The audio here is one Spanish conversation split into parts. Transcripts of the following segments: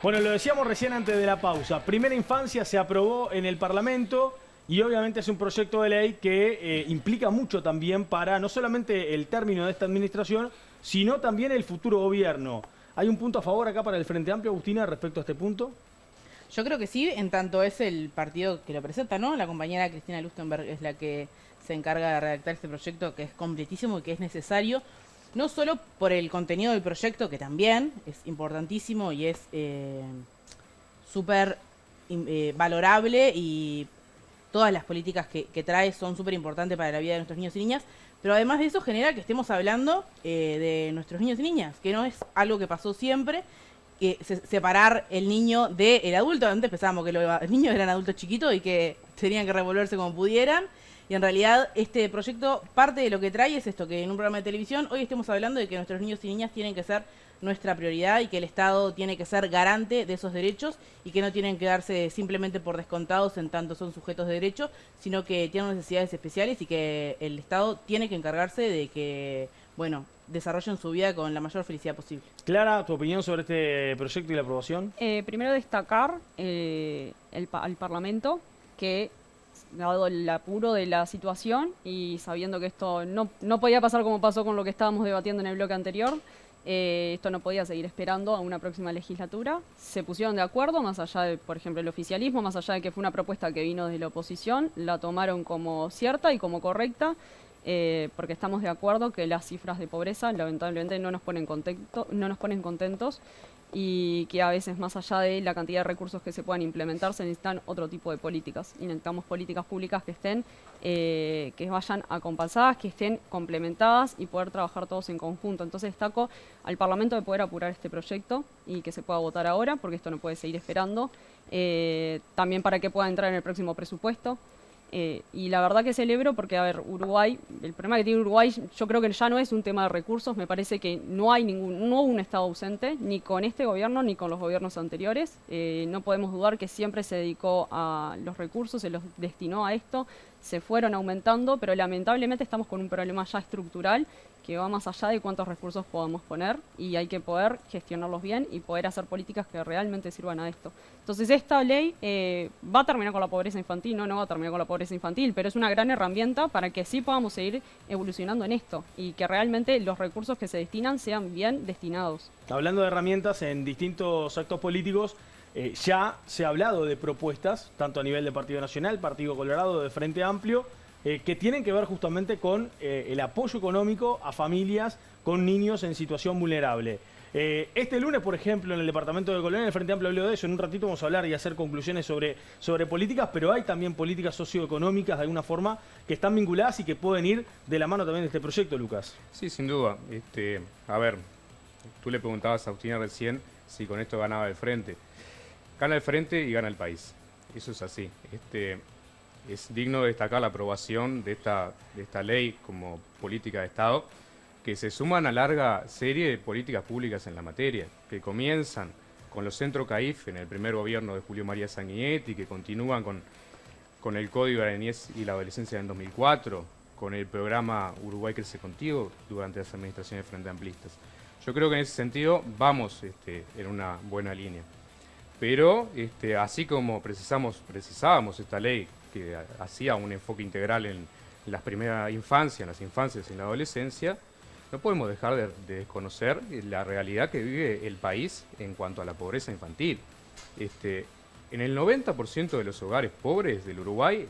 Bueno, lo decíamos recién antes de la pausa. Primera infancia se aprobó en el Parlamento y obviamente es un proyecto de ley que implica mucho también para no solamente el término de esta administración, sino también el futuro gobierno. ¿Hay un punto a favor acá para el Frente Amplio, Agustina, respecto a este punto? Yo creo que sí, en tanto es el partido que lo presenta, ¿no? La compañera Cristina Lustenberg es la que se encarga de redactar este proyecto, que es completísimo y que es necesario, no solo por el contenido del proyecto, que también es importantísimo y es súper valorable, y todas las políticas que trae son súper importantes para la vida de nuestros niños y niñas, pero además de eso genera que estemos hablando de nuestros niños y niñas, que no es algo que pasó siempre, que separar el niño del adulto. Antes pensábamos que los niños eran adultos chiquitos y que tenían que revolverse como pudieran. Y en realidad este proyecto, parte de lo que trae es esto, que en un programa de televisión hoy estemos hablando de que nuestros niños y niñas tienen que ser nuestra prioridad y que el Estado tiene que ser garante de esos derechos y que no tienen que darse simplemente por descontados en tanto son sujetos de derecho, sino que tienen necesidades especiales y que el Estado tiene que encargarse de que, bueno, desarrollen su vida con la mayor felicidad posible. Clara, ¿tu opinión sobre este proyecto y la aprobación? Primero destacar al Parlamento que, dado el apuro de la situación y sabiendo que esto no podía pasar como pasó con lo que estábamos debatiendo en el bloque anterior, esto no podía seguir esperando a una próxima legislatura. Se pusieron de acuerdo, más allá de, por ejemplo, el oficialismo, más allá de que fue una propuesta que vino de la oposición, la tomaron como cierta y como correcta, porque estamos de acuerdo que las cifras de pobreza lamentablemente no nos ponen contentos, y que a veces, más allá de la cantidad de recursos que se puedan implementar, se necesitan otro tipo de políticas. Y necesitamos políticas públicas que estén, que vayan acompasadas, que estén complementadas y poder trabajar todos en conjunto. Entonces destaco al Parlamento de poder apurar este proyecto y que se pueda votar ahora, porque esto no puede seguir esperando. También para que pueda entrar en el próximo presupuesto. Y la verdad que celebro porque, a ver, Uruguay, el problema que tiene Uruguay, yo creo que ya no es un tema de recursos. Me parece que no hubo un Estado ausente, ni con este gobierno ni con los gobiernos anteriores. No podemos dudar que siempre se dedicó a los recursos, se los destinó a esto, se fueron aumentando, pero lamentablemente estamos con un problema ya estructural que va más allá de cuántos recursos podamos poner, y hay que poder gestionarlos bien y poder hacer políticas que realmente sirvan a esto. Entonces esta ley va a terminar con la pobreza infantil, no va a terminar con la pobreza infantil, pero es una gran herramienta para que sí podamos seguir evolucionando en esto y que realmente los recursos que se destinan sean bien destinados. Hablando de herramientas, en distintos actos políticos ya se ha hablado de propuestas, tanto a nivel de Partido Nacional, Partido Colorado, de Frente Amplio, que tienen que ver justamente con el apoyo económico a familias con niños en situación vulnerable. Este lunes, por ejemplo, en el departamento de Colonia, el Frente Amplio habló de eso. En un ratito vamos a hablar y hacer conclusiones sobre políticas, pero hay también políticas socioeconómicas de alguna forma que están vinculadas y que pueden ir de la mano también de este proyecto, Lucas. Sí, sin duda. A ver, tú le preguntabas a Agustina recién si con esto ganaba el Frente. Gana el Frente y gana el país. Eso es así. Es digno de destacar la aprobación de esta ley como política de Estado, que se suma a una larga serie de políticas públicas en la materia, que comienzan con los centros CAIF en el primer gobierno de Julio María Sanguinetti, que continúan con el Código de la Niñez y la Adolescencia en 2004, con el programa Uruguay Crece Contigo durante las administraciones Frente Amplistas. Yo creo que en ese sentido vamos en una buena línea. Pero así como precisábamos esta ley que hacía un enfoque integral en las primeras infancias, en las infancias y en la adolescencia, no podemos dejar de desconocer la realidad que vive el país en cuanto a la pobreza infantil. En el 90% de los hogares pobres del Uruguay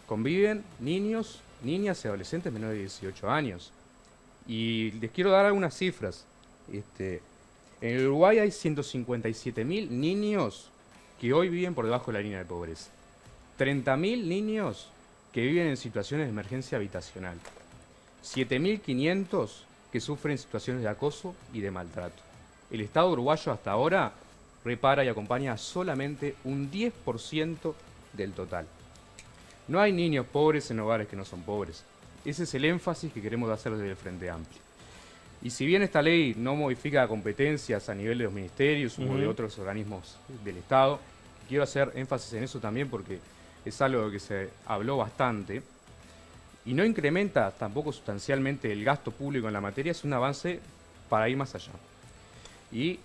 conviven niños, niñas y adolescentes menores de 18 años. Y les quiero dar algunas cifras. En el Uruguay hay 157.000 niños que hoy viven por debajo de la línea de pobreza. 30.000 niños que viven en situaciones de emergencia habitacional. 7.500 que sufren situaciones de acoso y de maltrato. El Estado uruguayo hasta ahora repara y acompaña solamente un 10% del total. No hay niños pobres en hogares que no son pobres. Ese es el énfasis que queremos hacer desde el Frente Amplio. Y si bien esta ley no modifica competencias a nivel de los ministerios o de otros organismos del Estado, quiero hacer énfasis en eso también porque es algo de que se habló bastante, y no incrementa tampoco sustancialmente el gasto público en la materia, es un avance para ir más allá. Y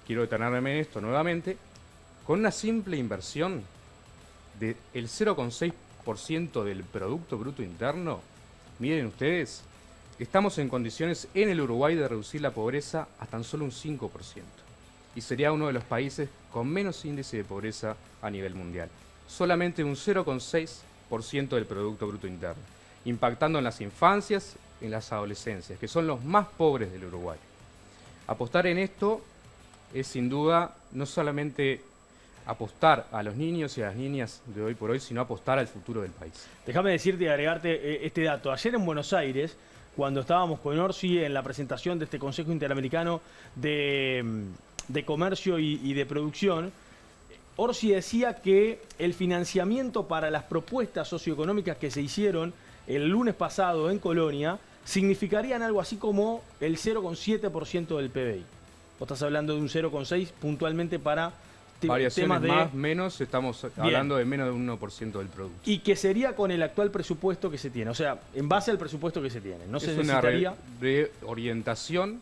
quiero detenerme en esto nuevamente, con una simple inversión del 0,6% del Producto Bruto Interno, miren ustedes, estamos en condiciones en el Uruguay de reducir la pobreza a tan solo un 5%. Y sería uno de los países con menos índice de pobreza a nivel mundial. Solamente un 0,6% del Producto Bruto Interno, impactando en las infancias, en las adolescencias, que son los más pobres del Uruguay. Apostar en esto es sin duda no solamente apostar a los niños y a las niñas de hoy por hoy, sino apostar al futuro del país. Déjame decirte y agregarte este dato. Ayer en Buenos Aires, cuando estábamos con Orsi en la presentación de este Consejo Interamericano de Comercio y de Producción, Orsi decía que el financiamiento para las propuestas socioeconómicas que se hicieron el lunes pasado en Colonia significarían algo así como el 0,7% del PBI. Vos estás hablando de un 0,6 puntualmente para variaciones temas de... más, menos, estamos hablando de menos de un 1% del producto. Y que sería con el actual presupuesto que se tiene, o sea, en base al presupuesto que se tiene. No se necesitaría... una reorientación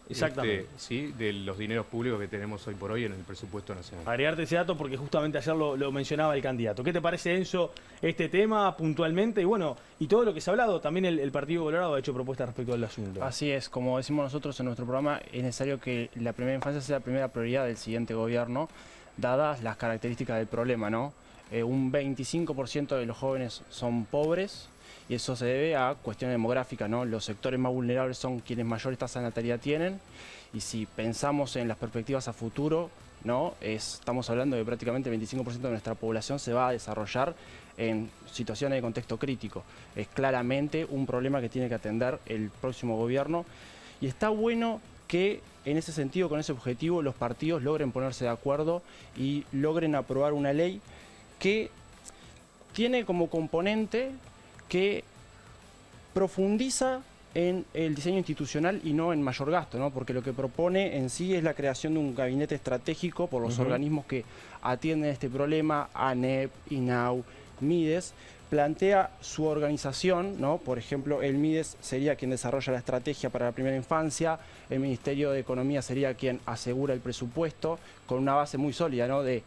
¿sí? de los dineros públicos que tenemos hoy por hoy en el presupuesto nacional. Agregarte ese dato porque justamente ayer lo mencionaba el candidato. ¿Qué te parece, Enzo, este tema puntualmente? Y bueno, y todo lo que se ha hablado, también el Partido Colorado ha hecho propuestas respecto al asunto. Así es, como decimos nosotros en nuestro programa, es necesario que la primera infancia sea la primera prioridad del siguiente gobierno, dadas las características del problema, ¿no? Un 25% de los jóvenes son pobres y eso se debe a cuestiones demográficas, ¿no? Los sectores más vulnerables son quienes mayores tasas de natalidad tienen y si pensamos en las perspectivas a futuro, ¿no? Estamos hablando de prácticamente el 25% de nuestra población se va a desarrollar en situaciones de contexto crítico. Es claramente un problema que tiene que atender el próximo gobierno y está bueno que en ese sentido, con ese objetivo, los partidos logren ponerse de acuerdo y logren aprobar una ley que tiene como componente que profundiza en el diseño institucional y no en mayor gasto, ¿no? Porque lo que propone en sí es la creación de un gabinete estratégico por los organismos que atienden este problema, ANEP, INAU, MIDES, plantea su organización, ¿no? Por ejemplo, el MIDES sería quien desarrolla la estrategia para la primera infancia, el Ministerio de Economía sería quien asegura el presupuesto, con una base muy sólida, ¿no? De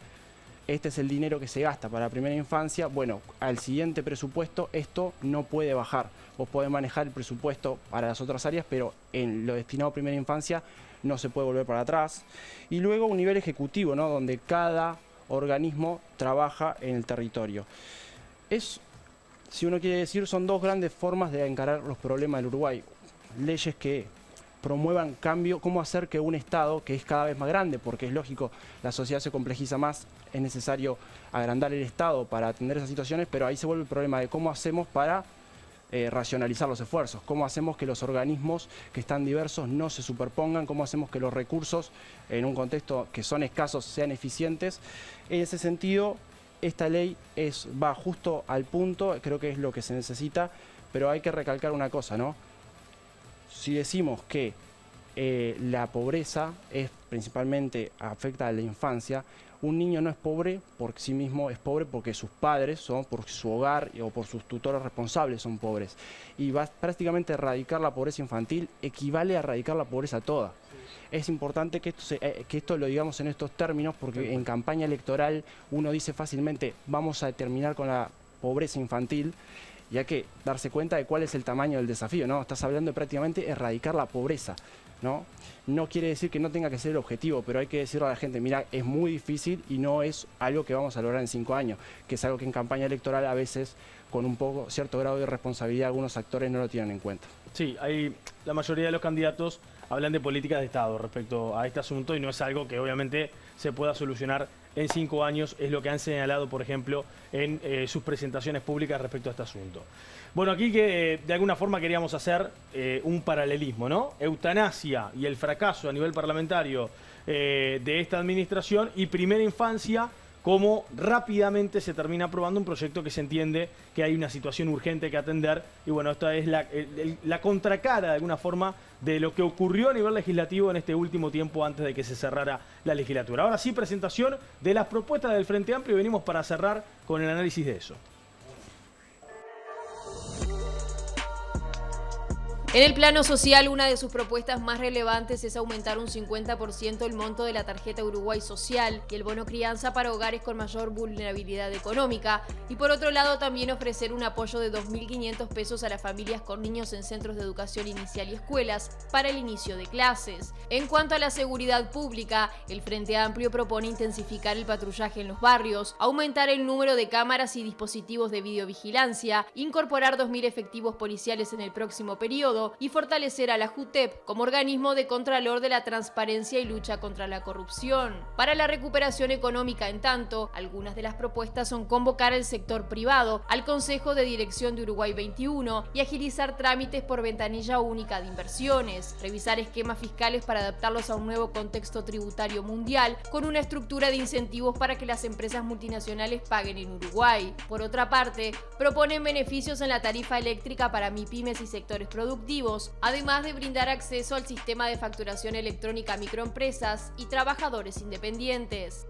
este es el dinero que se gasta para la primera infancia, bueno, al siguiente presupuesto esto no puede bajar. Vos podés manejar el presupuesto para las otras áreas, pero en lo destinado a primera infancia no se puede volver para atrás. Y luego un nivel ejecutivo, ¿no? Donde cada organismo trabaja en el territorio. Si uno quiere decir, son dos grandes formas de encarar los problemas del Uruguay. Leyes que promuevan cambio, cómo hacer que un Estado, que es cada vez más grande, porque es lógico, la sociedad se complejiza más, es necesario agrandar el Estado para atender esas situaciones, pero ahí se vuelve el problema de cómo hacemos para racionalizar los esfuerzos, cómo hacemos que los organismos que están diversos no se superpongan, cómo hacemos que los recursos en un contexto que son escasos sean eficientes. En ese sentido, esta ley va justo al punto, creo que es lo que se necesita, pero hay que recalcar una cosa, ¿no? Si decimos que la pobreza principalmente afecta a la infancia, un niño no es pobre por sí mismo, es pobre porque sus padres son, por su hogar o por sus tutores responsables son pobres. Y prácticamente erradicar la pobreza infantil equivale a erradicar la pobreza toda. Es importante que esto lo digamos en estos términos porque en campaña electoral uno dice fácilmente vamos a terminar con la pobreza infantil y hay que darse cuenta de cuál es el tamaño del desafío, ¿no? Estás hablando de prácticamente erradicar la pobreza, ¿no? No quiere decir que no tenga que ser el objetivo, pero hay que decirle a la gente, mira, es muy difícil y no es algo que vamos a lograr en 5 años, que es algo que en campaña electoral a veces con un cierto grado de responsabilidad algunos actores no lo tienen en cuenta. Sí, la mayoría de los candidatos hablan de políticas de Estado respecto a este asunto y no es algo que obviamente se pueda solucionar en 5 años, es lo que han señalado, por ejemplo, en sus presentaciones públicas respecto a este asunto. Bueno, aquí que de alguna forma queríamos hacer un paralelismo, ¿no? Eutanasia y el fracaso a nivel parlamentario de esta administración y primera infancia, cómo rápidamente se termina aprobando un proyecto que se entiende que hay una situación urgente que atender. Y bueno, esta es la contracara de alguna forma de lo que ocurrió a nivel legislativo en este último tiempo antes de que se cerrara la legislatura. Ahora sí, presentación de las propuestas del Frente Amplio y venimos para cerrar con el análisis de eso. En el plano social, una de sus propuestas más relevantes es aumentar un 50% el monto de la tarjeta Uruguay Social y el bono crianza para hogares con mayor vulnerabilidad económica, y por otro lado también ofrecer un apoyo de 2.500 pesos a las familias con niños en centros de educación inicial y escuelas para el inicio de clases. En cuanto a la seguridad pública, el Frente Amplio propone intensificar el patrullaje en los barrios, aumentar el número de cámaras y dispositivos de videovigilancia, incorporar 2.000 efectivos policiales en el próximo periodo y fortalecer a la JUTEP como organismo de contralor de la transparencia y lucha contra la corrupción. Para la recuperación económica, en tanto, algunas de las propuestas son convocar al sector privado al Consejo de Dirección de Uruguay 21 y agilizar trámites por ventanilla única de inversiones, revisar esquemas fiscales para adaptarlos a un nuevo contexto tributario mundial con una estructura de incentivos para que las empresas multinacionales paguen en Uruguay. Por otra parte, proponen beneficios en la tarifa eléctrica para MIPYMES y sectores productivos, además de brindar acceso al sistema de facturación electrónica a microempresas y trabajadores independientes.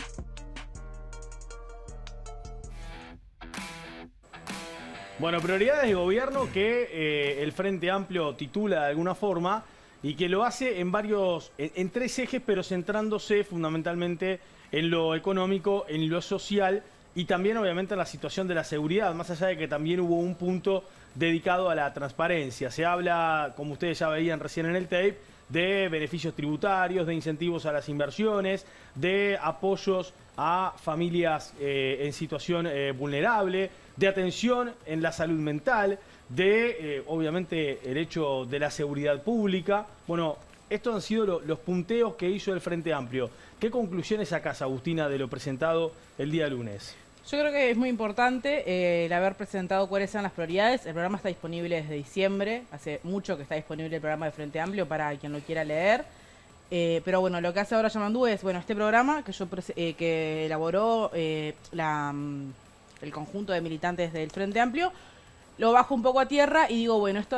Bueno, prioridades de gobierno que el Frente Amplio titula de alguna forma y que lo hace en tres ejes, pero centrándose fundamentalmente en lo económico, en lo social y también obviamente en la situación de la seguridad, más allá de que también hubo un punto dedicado a la transparencia. Se habla, como ustedes ya veían recién en el tape, de beneficios tributarios, de incentivos a las inversiones, de apoyos a familias en situación vulnerable, de atención en la salud mental, de obviamente el hecho de la seguridad pública. Bueno, estos han sido los punteos que hizo el Frente Amplio. ¿Qué conclusiones sacás, Agustina, de lo presentado el día lunes? Yo creo que es muy importante el haber presentado cuáles son las prioridades. El programa está disponible desde diciembre. Hace mucho que está disponible el programa de Frente Amplio para quien lo quiera leer. Pero bueno, lo que hace ahora Yamandu es, bueno, este programa que elaboró el conjunto de militantes del Frente Amplio, lo bajo un poco a tierra y digo, bueno, esto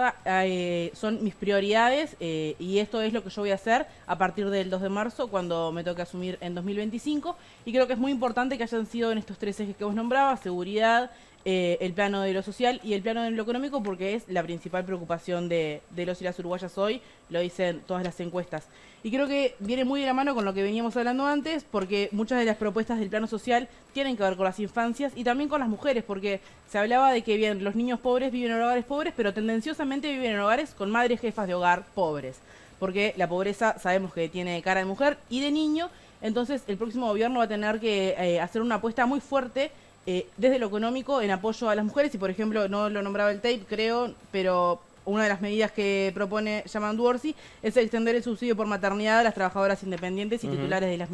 son mis prioridades y esto es lo que yo voy a hacer a partir del 2 de marzo, cuando me toque asumir en 2025. Y creo que es muy importante que hayan sido en estos tres ejes que vos nombrabas: seguridad, el plano de lo social y el plano de lo económico, porque es la principal preocupación de los y las uruguayas hoy, lo dicen todas las encuestas. Y creo que viene muy de la mano con lo que veníamos hablando antes, porque muchas de las propuestas del plano social tienen que ver con las infancias y también con las mujeres, porque se hablaba de que bien, los niños pobres viven en hogares pobres, pero tendenciosamente viven en hogares con madres jefas de hogar pobres, porque la pobreza sabemos que tiene cara de mujer y de niño. Entonces el próximo gobierno va a tener que hacer una apuesta muy fuerte desde lo económico en apoyo a las mujeres. Y por ejemplo, no lo nombraba el tape, creo, pero una de las medidas que propone Yamandu Orsi es extender el subsidio por maternidad a las trabajadoras independientes y titulares de las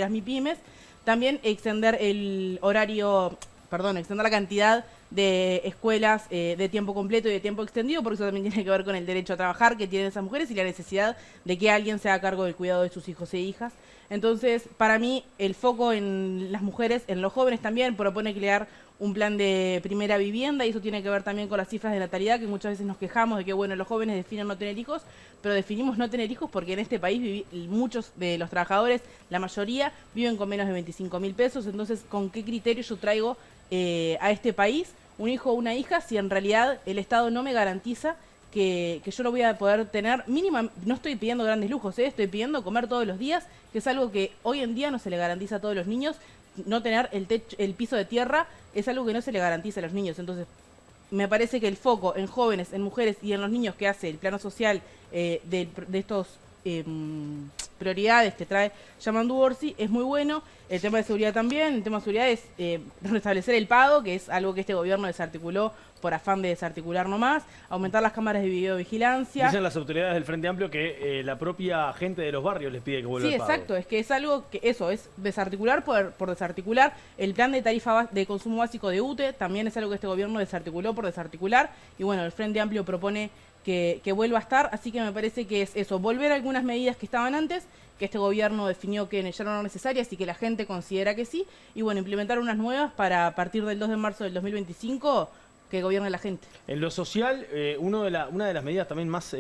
MIPYMES. También extender extender la cantidad de escuelas de tiempo completo y de tiempo extendido, porque eso también tiene que ver con el derecho a trabajar que tienen esas mujeres y la necesidad de que alguien se haga cargo del cuidado de sus hijos e hijas. Entonces, para mí, el foco en las mujeres, en los jóvenes también, propone crear un plan de primera vivienda, y eso tiene que ver también con las cifras de natalidad, que muchas veces nos quejamos de que, bueno, los jóvenes definen no tener hijos, pero definimos no tener hijos porque en este país muchos de los trabajadores, la mayoría, viven con menos de 25.000 pesos. Entonces, ¿con qué criterio yo traigo a este país un hijo o una hija si en realidad el Estado no me garantiza que yo lo voy a poder tener mínima? No estoy pidiendo grandes lujos, estoy pidiendo comer todos los días, que es algo que hoy en día no se le garantiza a todos los niños. No tener el piso de tierra es algo que no se le garantiza a los niños. Entonces, me parece que el foco en jóvenes, en mujeres y en los niños que hace el plano social de estos prioridades que trae Yamandu Orsi es muy bueno. El tema de seguridad también. El tema de seguridad es restablecer el pago, que es algo que este gobierno desarticuló por afán de desarticular nomás. Aumentar las cámaras de videovigilancia. Dicen las autoridades del Frente Amplio que la propia gente de los barrios les pide que vuelva el pago. Sí, exacto. Es que es algo que eso es desarticular por desarticular. El plan de tarifa de consumo básico de UTE también es algo que este gobierno desarticuló por desarticular. Y bueno, el Frente Amplio propone que vuelva a estar, así que me parece que es eso, volver a algunas medidas que estaban antes, que este gobierno definió que ya no eran necesarias y que la gente considera que sí, y bueno, implementar unas nuevas para a partir del 2 de marzo del 2025 que gobierne la gente. En lo social, una de las medidas también más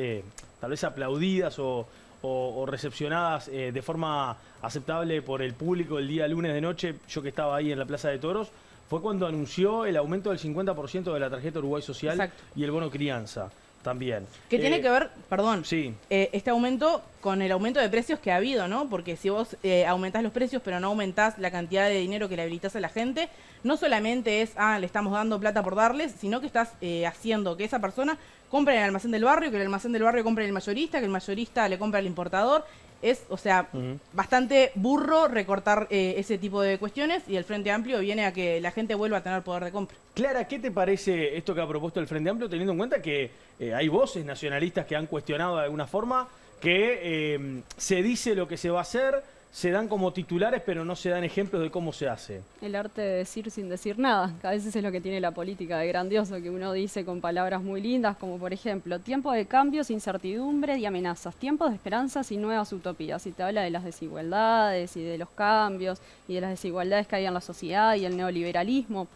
tal vez aplaudidas o recepcionadas de forma aceptable por el público el día lunes de noche, yo que estaba ahí en la Plaza de Toros, fue cuando anunció el aumento del 50% de la tarjeta Uruguay Social. Exacto. Y el bono crianza. también. Que tiene que ver, perdón, Sí. este aumento con el aumento de precios que ha habido, ¿no? Porque si vos aumentás los precios pero no aumentás la cantidad de dinero que le habilitás a la gente, no solamente es, le estamos dando plata por darles, sino que estás haciendo que esa persona compre en el almacén del barrio, que el almacén del barrio compre en el mayorista, que el mayorista le compre al importador. Es, o sea, bastante burro recortar ese tipo de cuestiones, y el Frente Amplio viene a que la gente vuelva a tener poder de compra. Clara, ¿qué te parece esto que ha propuesto el Frente Amplio, teniendo en cuenta que hay voces nacionalistas que han cuestionado de alguna forma que se dice lo que se va a hacer, se dan como titulares, pero no se dan ejemplos de cómo se hace? El arte de decir sin decir nada, que a veces es lo que tiene la política de grandioso, que uno dice con palabras muy lindas, como por ejemplo, tiempo de cambios, incertidumbre y amenazas, tiempos de esperanzas y nuevas utopías. Y te habla de las desigualdades y de los cambios y de las desigualdades que hay en la sociedad y el neoliberalismo.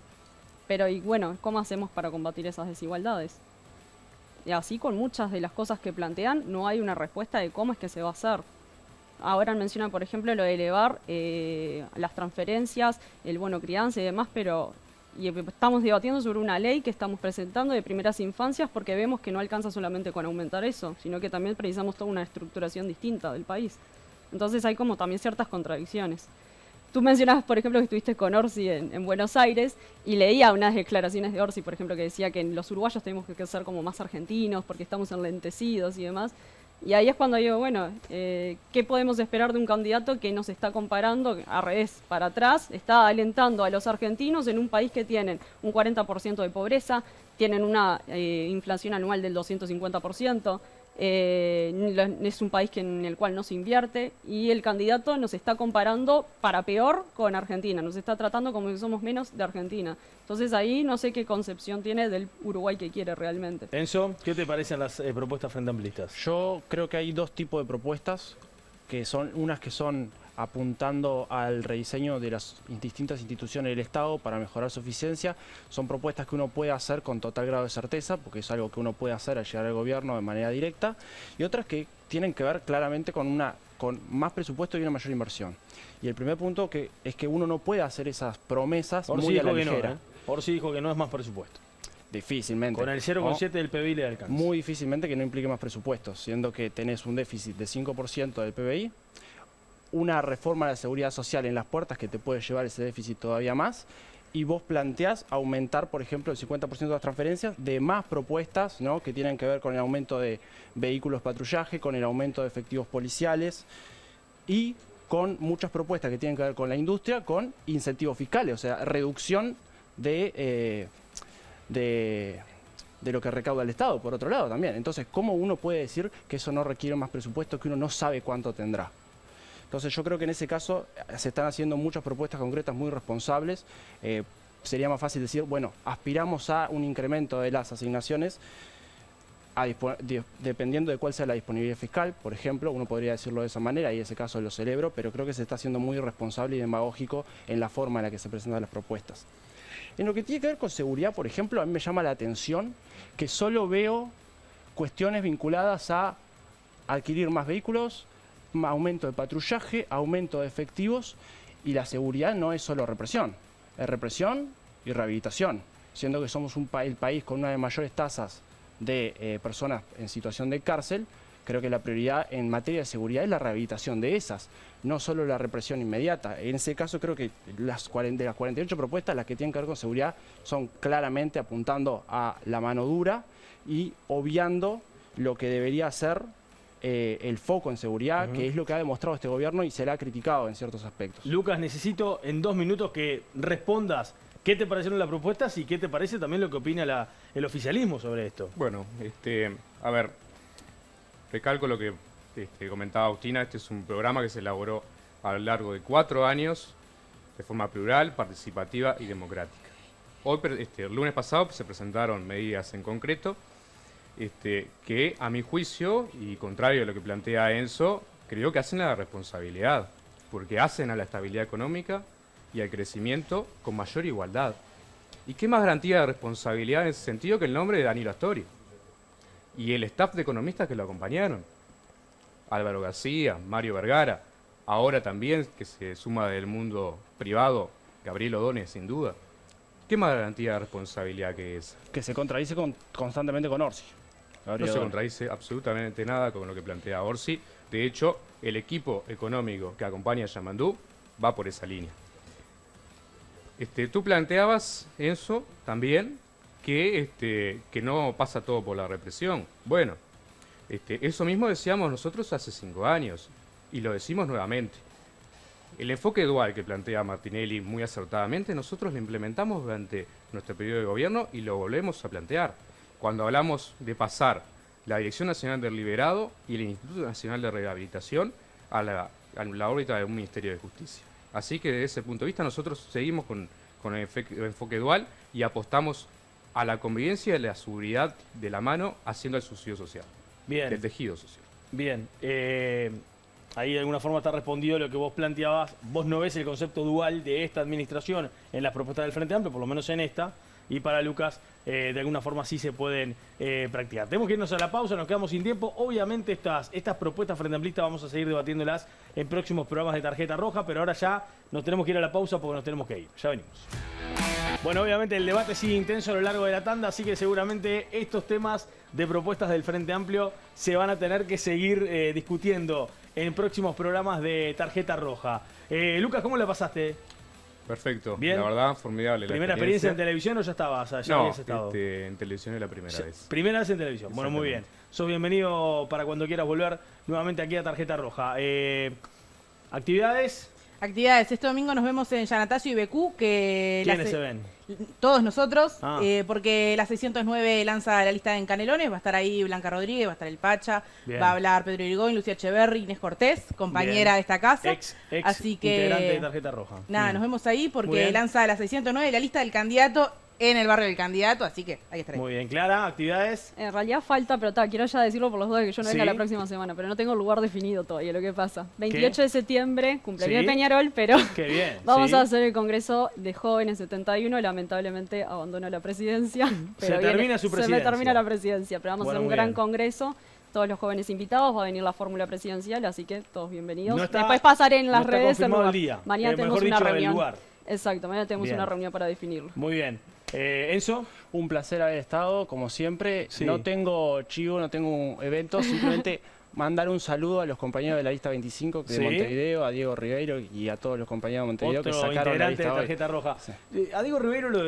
Pero y bueno, ¿cómo hacemos para combatir esas desigualdades? Y así con muchas de las cosas que plantean, no hay una respuesta de cómo es que se va a hacer. Ahora mencionan, por ejemplo, lo de elevar las transferencias, el bono crianza y demás, pero estamos debatiendo sobre una ley que estamos presentando de primeras infancias porque vemos que no alcanza solamente con aumentar eso, sino que también precisamos toda una estructuración distinta del país. Entonces hay como también ciertas contradicciones. Tú mencionabas, por ejemplo, que estuviste con Orsi en Buenos Aires y leía unas declaraciones de Orsi, por ejemplo, que decía que los uruguayos tenemos que ser como más argentinos porque estamos enlentecidos y demás. Y ahí es cuando digo, bueno, ¿qué podemos esperar de un candidato que nos está comparando, al revés, para atrás, está alentando a los argentinos en un país que tienen un 40% de pobreza, tienen una inflación anual del 250%, es un país en el cual no se invierte, y el candidato nos está comparando para peor con Argentina, nos está tratando como si somos menos de Argentina. Entonces ahí no sé qué concepción tiene del Uruguay que quiere realmente. Enzo, ¿qué te parecen las propuestas frente amplistas? Yo creo que hay dos tipos de propuestas, que son unas que son apuntando al rediseño de las distintas instituciones del Estado para mejorar su eficiencia. Son propuestas que uno puede hacer con total grado de certeza, porque es algo que uno puede hacer al llegar al gobierno de manera directa, y otras que tienen que ver claramente con más presupuesto y una mayor inversión. Y el primer punto es que uno no puede hacer esas promesas Orsi muy a la dijo que ligera. no, Orsi dijo que no es más presupuesto. Difícilmente. Con el 0,7 del PBI le alcanza. Muy difícilmente que no implique más presupuesto, siendo que tenés un déficit de 5% del PBI, una reforma de la seguridad social en las puertas que te puede llevar ese déficit todavía más, y vos planteás aumentar, por ejemplo, el 50% de las transferencias de más propuestas, ¿no?, que tienen que ver con el aumento de vehículos patrullaje, con el aumento de efectivos policiales y con muchas propuestas que tienen que ver con la industria, con incentivos fiscales, o sea, reducción de lo que recauda el Estado, por otro lado también. Entonces, ¿cómo uno puede decir que eso no requiere más presupuesto, que uno no sabe cuánto tendrá? Entonces yo creo que en ese caso se están haciendo muchas propuestas concretas muy responsables. Sería más fácil decir, bueno, aspiramos a un incremento de las asignaciones dependiendo de cuál sea la disponibilidad fiscal, por ejemplo, uno podría decirlo de esa manera y en ese caso lo celebro, pero creo que se está haciendo muy irresponsable y demagógico en la forma en la que se presentan las propuestas. En lo que tiene que ver con seguridad, por ejemplo, a mí me llama la atención que solo veo cuestiones vinculadas a adquirir más vehículos, aumento de patrullaje, aumento de efectivos, y la seguridad no es solo represión, es represión y rehabilitación, siendo que somos el país con una de mayores tasas de personas en situación de cárcel. Creo que la prioridad en materia de seguridad es la rehabilitación de esas, no solo la represión inmediata. En ese caso creo que de las 48 propuestas, las que tienen que ver con seguridad son claramente apuntando a la mano dura y obviando lo que debería ser el foco en seguridad, que es lo que ha demostrado este gobierno y se le ha criticado en ciertos aspectos. Lucas, necesito en 2 minutos que respondas qué te parecieron las propuestas y qué te parece también lo que opina el oficialismo sobre esto. Bueno, a ver, recalco lo que comentaba Agustina. Este es un programa que se elaboró a lo largo de 4 años de forma plural, participativa y democrática. Hoy, el lunes pasado, se presentaron medidas en concreto que, a mi juicio, y contrario a lo que plantea Enzo, creo que hacen a la responsabilidad, porque hacen a la estabilidad económica y al crecimiento con mayor igualdad. ¿Y qué más garantía de responsabilidad en ese sentido que el nombre de Danilo Astori? Y el staff de economistas que lo acompañaron. Álvaro García, Mario Vergara, ahora también que se suma del mundo privado, Gabriel O'Donnell, sin duda. ¿Qué más garantía de responsabilidad que esa? Que se contradice constantemente con Orsi. No se contradice absolutamente nada con lo que plantea Orsi. De hecho, el equipo económico que acompaña a Yamandú va por esa línea. Tú planteabas, Enzo, también que no pasa todo por la represión. Bueno, eso mismo decíamos nosotros hace 5 años y lo decimos nuevamente. El enfoque dual que plantea Martinelli muy acertadamente, nosotros lo implementamos durante nuestro periodo de gobierno y lo volvemos a plantear. Cuando hablamos de pasar la Dirección Nacional del Liberado y el Instituto Nacional de Rehabilitación a la órbita de un Ministerio de Justicia. Así que desde ese punto de vista nosotros seguimos con el enfoque dual y apostamos a la convivencia y la seguridad de la mano haciendo el subsidio social, Bien. del tejido social. Bien, ahí de alguna forma está respondido lo que vos planteabas. Vos no ves el concepto dual de esta administración en las propuestas del Frente Amplio, por lo menos en esta, y para Lucas de alguna forma sí se pueden practicar. Tenemos que irnos a la pausa, nos quedamos sin tiempo. Obviamente estas propuestas frente amplistas vamos a seguir debatiéndolas en próximos programas de Tarjeta Roja, pero ahora ya nos tenemos que ir a la pausa porque nos tenemos que ir. Ya venimos. Bueno, obviamente el debate sigue intenso a lo largo de la tanda, así que seguramente estos temas de propuestas del Frente Amplio se van a tener que seguir discutiendo en próximos programas de Tarjeta Roja. Lucas, ¿cómo la pasaste? Perfecto, Bien. La verdad, formidable. ¿Primera experiencia en televisión o ya estabas? Ya No, habías estado. en televisión es la primera vez. Primera vez en televisión. Bueno, muy bien. Sos bienvenido para cuando quieras volver nuevamente aquí a Tarjeta Roja. ¿Actividades? Actividades. Este domingo nos vemos en Yanatacio y BQ. ¿Quiénes se ven? Todos nosotros, Ah. porque la 609 lanza la lista en Canelones. Va a estar ahí Blanca Rodríguez, va a estar el Pacha, Bien. va a hablar Pedro Irigoyen, Lucía Echeverri, Inés Cortés, compañera Bien. de esta casa. Ex Así que, integrante de Tarjeta Roja. Nada, Mm. nos vemos ahí Muy porque bien. lanza la 609 la lista del candidato en el barrio del candidato, así que ahí estaré. Muy bien, Clara, actividades. En realidad falta, pero quiero ya decirlo por los dos de que yo no venga Sí. la próxima semana, pero no tengo lugar definido todavía lo que pasa. 28 de septiembre, cumpleaños Sí. de Peñarol, pero Qué bien. vamos sí. a hacer el Congreso de Jóvenes 71, lamentablemente abandono la presidencia. pero termina su Se me presidencia. termina la presidencia, pero vamos Bueno, a hacer un muy gran bien. congreso. Todos los jóvenes invitados, va a venir la fórmula presidencial, así que todos bienvenidos. No está- Después pasaré en las no está redes confirmado lugar. el día. Mañana tenemos mejor una dicho, el reunión. lugar. Exacto, mañana tenemos Bien. una reunión para definirlo. Muy bien. Enzo. Un placer haber estado, como siempre. Sí. No tengo chivo, no tengo un evento, simplemente mandar un saludo a los compañeros de la lista 25 de Sí. Montevideo, a Diego Ribeiro y a todos los compañeros de Montevideo Otro que sacaron la integrante lista de hoy. Tarjeta Roja. Sí. A Diego Ribeiro le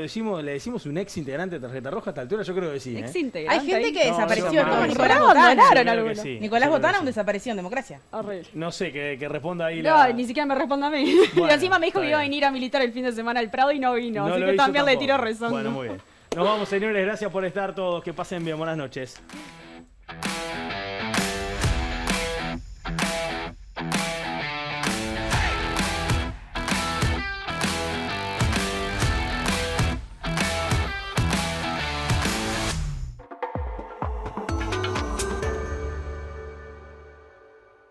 decimos un ex integrante de Tarjeta Roja a esta altura, yo creo que sí. Ex Hay integrante gente ahí. que No, desapareció, eso como más. Nicolás No, Botana. abandonaron Yo creo algunos. que sí. Nicolás Yo creo Botana que aún sí. desapareció en democracia. Horrible. No sé, que responda ahí No, la... ni siquiera me responde a mí. Bueno, y encima me dijo está que iba a bien. venir a militar el fin de semana al Prado y no vino. No así lo que hizo también le tampoco. tiro rezando. Bueno, muy bien. Nos vamos, señores. Gracias por estar todos. Que pasen bien. Buenas noches.